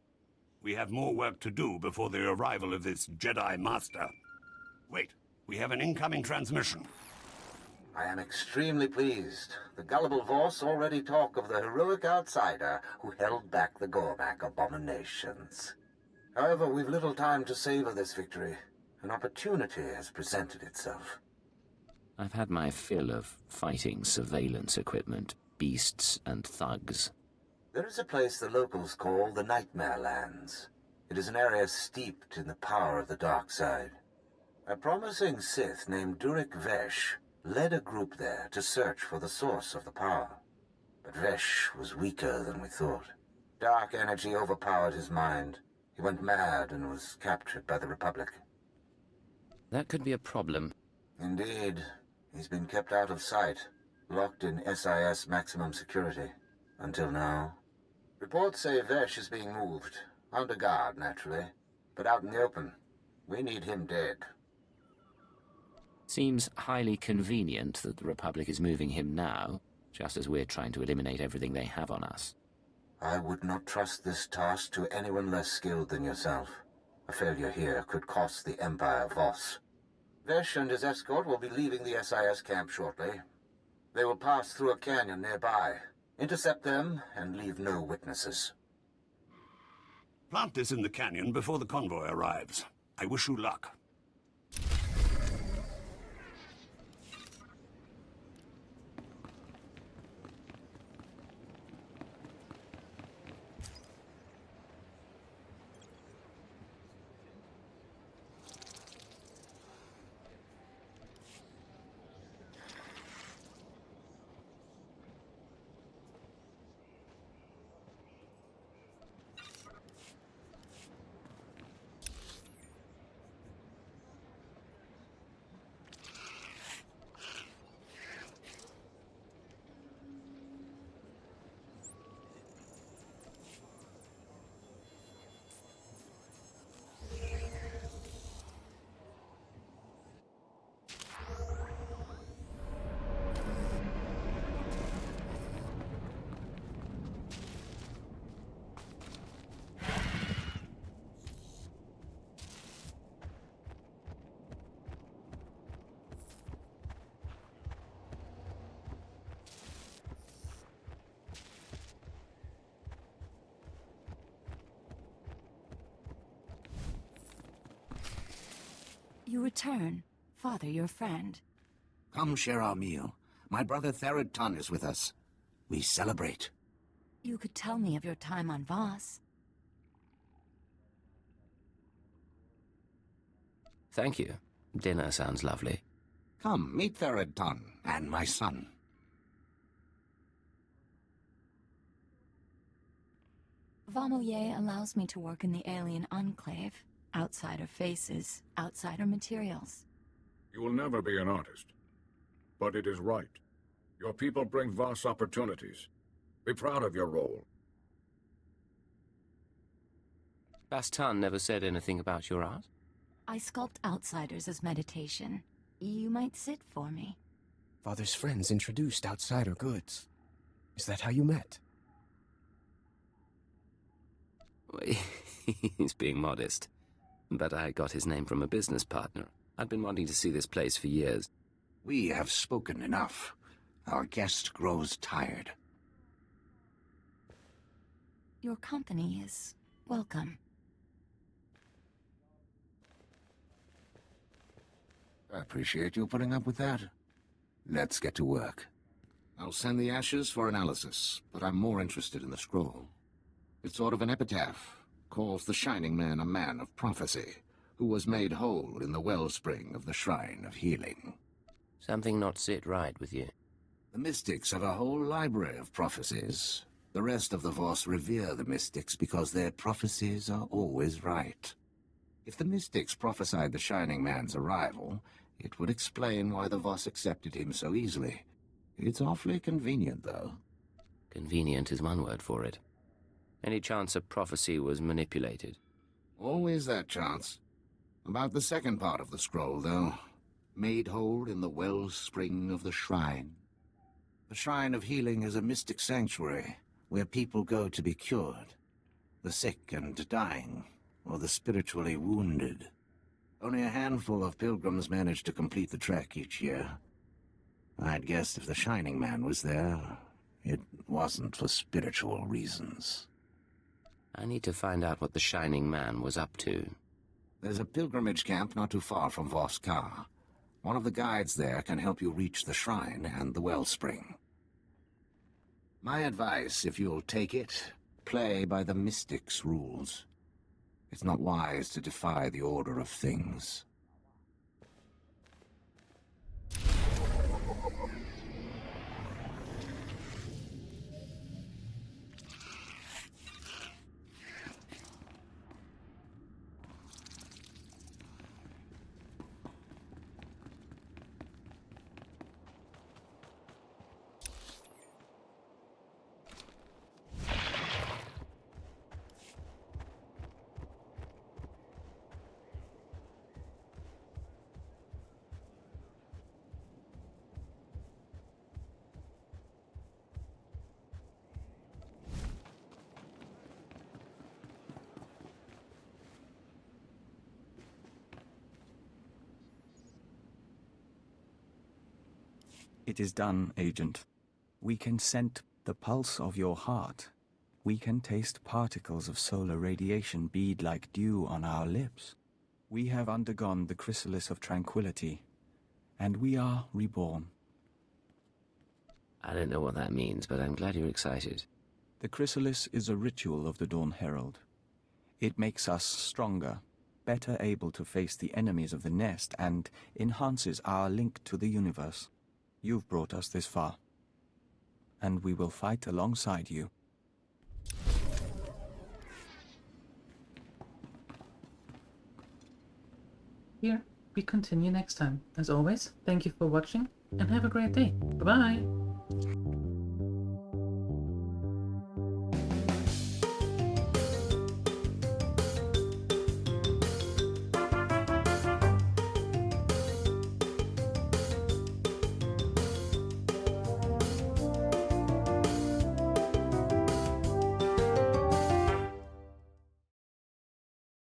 We have more work to do before the arrival of this Jedi Master. Wait, we have an incoming transmission. I am extremely pleased. The gullible Voss already talk of the heroic outsider who held back the Gormak abominations. However, we've little time to savor this victory. An opportunity has presented itself. I've had my fill of fighting surveillance equipment, beasts and thugs. There is a place the locals call the Nightmare Lands. It is an area steeped in the power of the dark side. A promising Sith named Durek Vesh led a group there to search for the source of the power. But Vesh was weaker than we thought. Dark energy overpowered his mind. He went mad and was captured by the Republic. That could be a problem. Indeed. He's been kept out of sight, locked in SIS maximum security. Until now. Reports say Vesh is being moved. Under guard, naturally. But out in the open. We need him dead. Seems highly convenient that the Republic is moving him now, just as we're trying to eliminate everything they have on us. I would not trust this task to anyone less skilled than yourself. A failure here could cost the Empire Voss. Vesh and his escort will be leaving the SIS camp shortly. They will pass through a canyon nearby, intercept them, and leave no witnesses. Plant this in the canyon before the convoy arrives. I wish you luck. You return. Father, your friend. Come share our meal. My brother Therod Tun is with us. We celebrate. You could tell me of your time on Voss. Thank you. Dinner sounds lovely. Come, meet Therod Tun and my son. Vamoye allows me to work in the alien enclave. Outsider faces, outsider materials. You will never be an artist. But it is right. Your people bring Voss opportunities. Be proud of your role. Bastan never said anything about your art? I sculpt outsiders as meditation. You might sit for me. Father's friends introduced outsider goods. Is that how you met? He's being modest. But I got his name from a business partner. I've been wanting to see this place for years. We have spoken enough. Our guest grows tired. Your company is welcome. I appreciate you putting up with that. Let's get to work. I'll send the ashes for analysis, but I'm more interested in the scroll. It's sort of an epitaph, calls the Shining Man a man of prophecy, who was made whole in the wellspring of the Shrine of Healing. Something not sit right with you. The mystics have a whole library of prophecies. The rest of the Voss revere the mystics because their prophecies are always right. If the mystics prophesied the Shining Man's arrival, it would explain why the Voss accepted him so easily. It's awfully convenient, though. Convenient is one word for it. Any chance a prophecy was manipulated? Always that chance. About the second part of the scroll, though. Made whole in the wellspring of the shrine. The Shrine of Healing is a mystic sanctuary where people go to be cured. The sick and dying, or the spiritually wounded. Only a handful of pilgrims manage to complete the trek each year. I'd guess if the Shining Man was there, it wasn't for spiritual reasons. I need to find out what the Shining Man was up to. There's a pilgrimage camp not too far from Voss. One of the guides there can help you reach the shrine and the wellspring. My advice, if you'll take it, play by the mystics' rules. It's not wise to defy the order of things. It is done, Agent. We can scent the pulse of your heart. We can taste particles of solar radiation bead like dew on our lips. We have undergone the chrysalis of tranquility, and we are reborn. I don't know what that means, but I'm glad you're excited. The chrysalis is a ritual of the Dawn Herald. It makes us stronger, better able to face the enemies of the nest, and enhances our link to the universe. You've brought us this far, and we will fight alongside you. Here, we continue next time. As always, thank you for watching, and have a great day. Bye-bye!